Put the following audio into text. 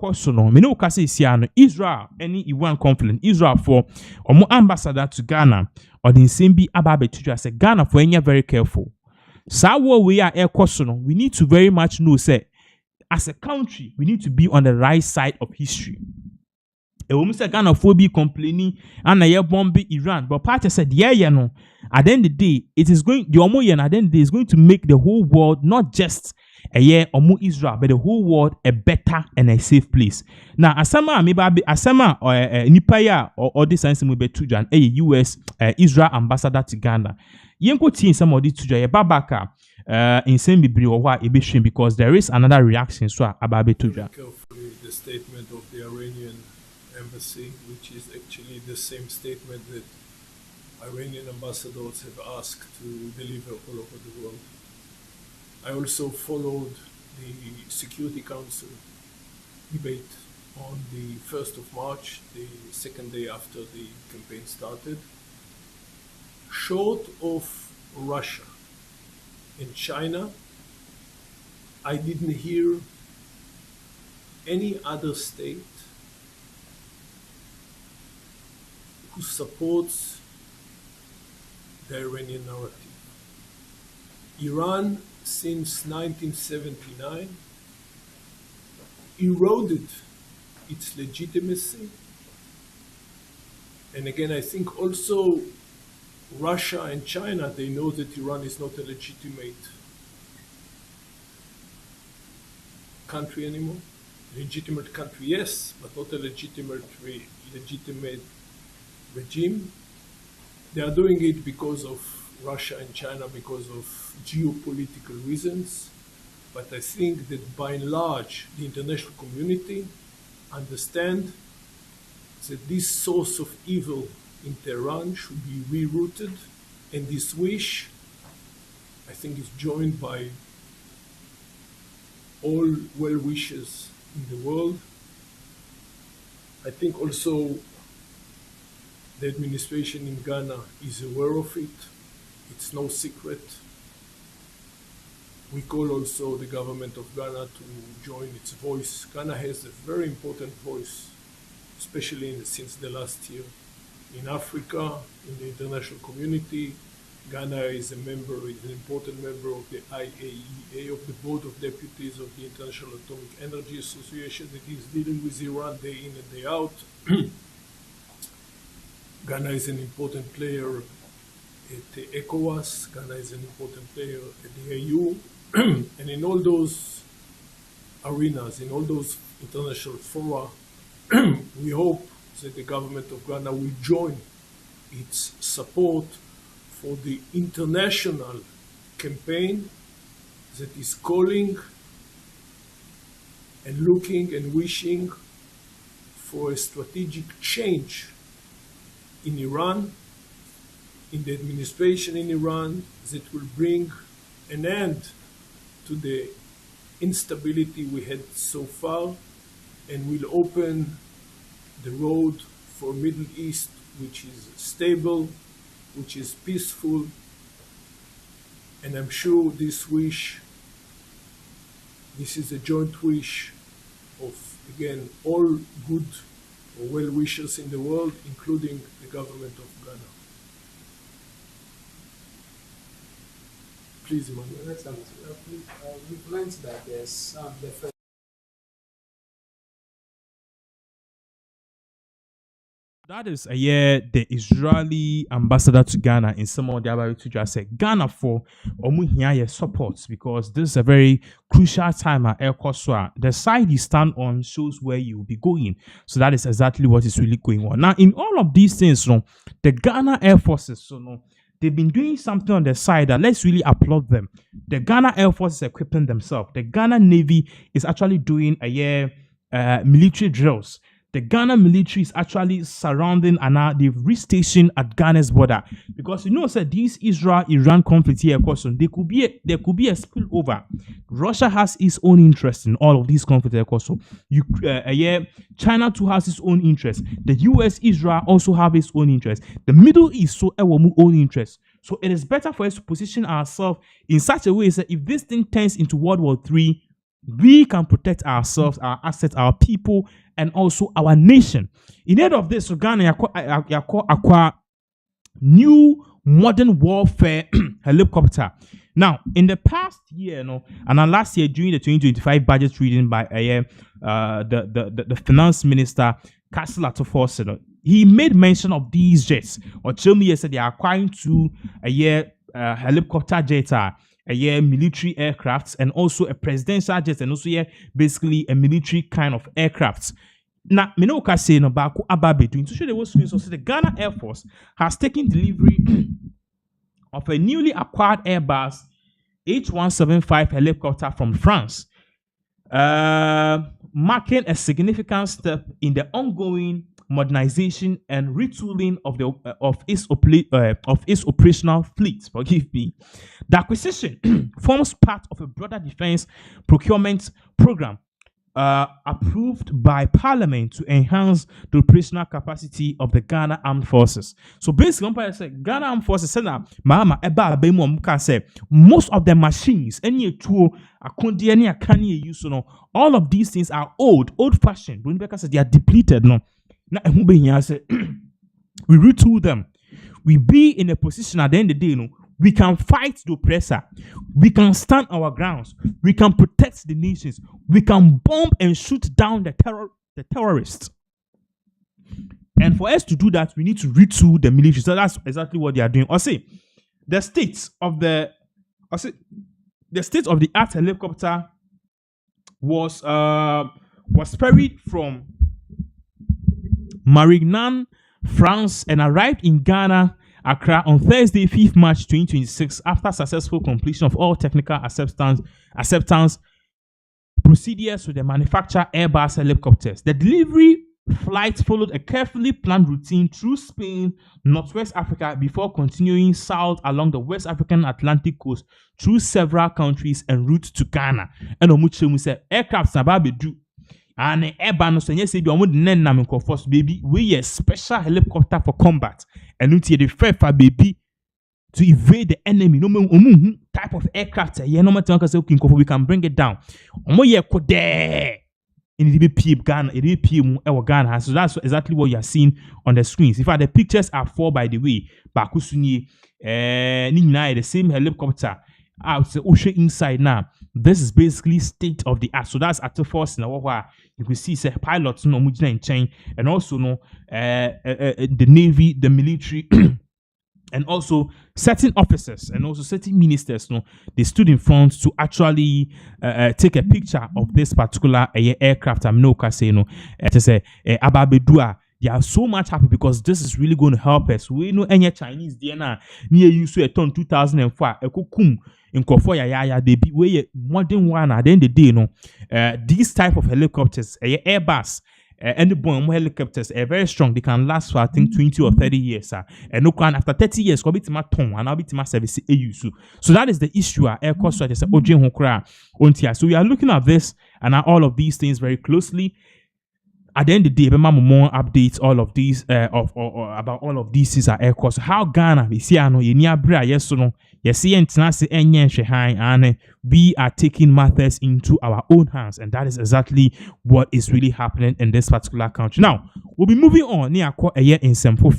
course no me no kase sia no Israel any Iran conflict Israel for omo ambassador to Ghana or the same be aba betuja say Ghana for any very careful. Sa war we are air course no we need to very much know say as a country we need to be on the right side of history. A woman said Ghana for be complaining and a bombing Iran, but Pacha said yeah no at the end of the day it is going the omo at the end of the day is going to make the whole world not just a year omo Israel but the whole world a better and a safe place. Now asama maybe asama or nipa ya or this sense we be tujan a US Israel ambassador to Ghana. Yenko tin some of this tuja ye babaka in same bibri or wa ebeshim because there is another reaction so about tuja. Carefully the statement of the Iranian embassy, which is actually the same statement that Iranian ambassadors have asked to deliver all over the world. I also followed the Security Council debate on the 1st of March, the second day after the campaign started. Short of Russia and China, I didn't hear any other state who supports the Iranian narrative. Iran, since 1979, eroded its legitimacy. And again, I think also Russia and China, they know that Iran is not a legitimate country anymore. Legitimate country, yes, but not a legitimate regime. They are doing it because of Russia and China, because of geopolitical reasons. But I think that by and large, the international community understand that this source of evil in Tehran should be rerouted. And this wish, I think, is joined by all well-wishers in the world. I think also the administration in Ghana is aware of it. It's no secret. We call also the government of Ghana to join its voice. Ghana has a very important voice, especially since the last year. In Africa, in the international community, Ghana is an important member of the IAEA, of the Board of Deputies of the International Atomic Energy Association that is dealing with Iran day in and day out. Ghana is an important player at the ECOWAS. Ghana is an important player at the AU. And in all those arenas, in all those international fora, we hope that the government of Ghana will join its support for the international campaign that is calling and looking and wishing for a strategic change in Iran, in the administration in Iran, that will bring an end to the instability we had so far and will open the road for Middle East, which is stable, which is peaceful. And I'm sure this wish, this is a joint wish of, again, all good or well-wishers in the world, including the government of Ghana. Please, Emmanuel. We've learned that there's some different. That is the Israeli ambassador to Ghana in some of the other to just say Ghana for Omuhiaye support because this is a very crucial time at Air Koswa. The side you stand on shows where you will be going. So that is exactly what is really going on. Now, in all of these things, the Ghana Air Forces, they've been doing something on the side that let's really applaud them. The Ghana Air Force is equipping themselves. The Ghana Navy is actually doing military drills. The Ghana military is actually surrounding and now they've restationed at Ghana's border because said this Israel-Iran conflict here, of course, there could be a spillover. Russia has its own interest in all of these conflicts, of course. China too has its own interest. The US, Israel also have its own interest. The Middle East so own interest. So it is better for us to position ourselves in such a way that if this thing turns into World War III, we can protect ourselves, our assets, our people, and also our nation. In aid of this, so Ghana acquire new modern warfare helicopter. Now, in the past year, and then last year during the 2025 budget reading by the finance minister, Castle Atofos, he made mention of these jets. Or tell me, said they are acquiring two helicopter jets, military aircrafts, and also a presidential jet, and also basically a military kind of aircrafts. Now, Minoka say no baku ababe doing to show the screen. So the Ghana Air Force has taken delivery of a newly acquired Airbus H175 helicopter from France, marking a significant step in the ongoing modernization and retooling of its operational fleet. Forgive me. The acquisition forms part of a broader defense procurement program approved by Parliament to enhance the operational capacity of the Ghana Armed Forces. So basically, umpire said Ghana Armed Forces said that Mahama eba abemu can say most of the machines, any tool, akundi any akani use, all of these things are old-fashioned. Because they are depleted. No, now we retool them. We be in a position at the end of the day, we can fight the oppressor. We can stand our grounds. We can protect the nations. We can bomb and shoot down the terrorists. And for us to do that, we need to retool the military. So that's exactly what they are doing. Or say, the state of the art helicopter was ferried from Marignan, France, and arrived in Ghana, Accra, on Thursday, 5th March 2026, after successful completion of all technical acceptance procedures with the manufacturer Airbus helicopters. The delivery flight followed a carefully planned routine through Spain, Northwest Africa, before continuing south along the West African Atlantic coast through several countries en route to Ghana. And Omuchemu said, aircraft Sababe do. And Airbus so yes, baby, we a special helicopter for combat. And the fair baby to evade the enemy. No type of aircraft. We can bring it down. In the Ghana, so that's exactly what you are seeing on the screens. In fact, the pictures are four, by the way. Bakusuni, the same helicopter. Out the ocean inside now. This is basically state of the art. So that's at the force now where you can see pilots no mujina in chain, and also the navy, the military, and also certain officers and also certain ministers. They stood in front to actually take a picture of this particular aircraft. I'm no say to say ababedua. They are so much happy because this is really going to help us. We know any Chinese DNA near you so a ton 2004 a kukum in Kofoya ya they be way modern one at the end of the day. These type of helicopters, Airbus, and the bomb helicopters are very strong. They can last for I think 20 or 30 years. And no can after 30 years, go bit my tongue and I'll be to my service. So that is the issue. Air cost so we are looking at this and all of these things very closely. At the end of the day, more updates all of these about all of these things are air course. How Ghana we see yes or no and we are taking matters into our own hands, and that is exactly what is really happening in this particular country. Now we'll be moving on near a year in Sempo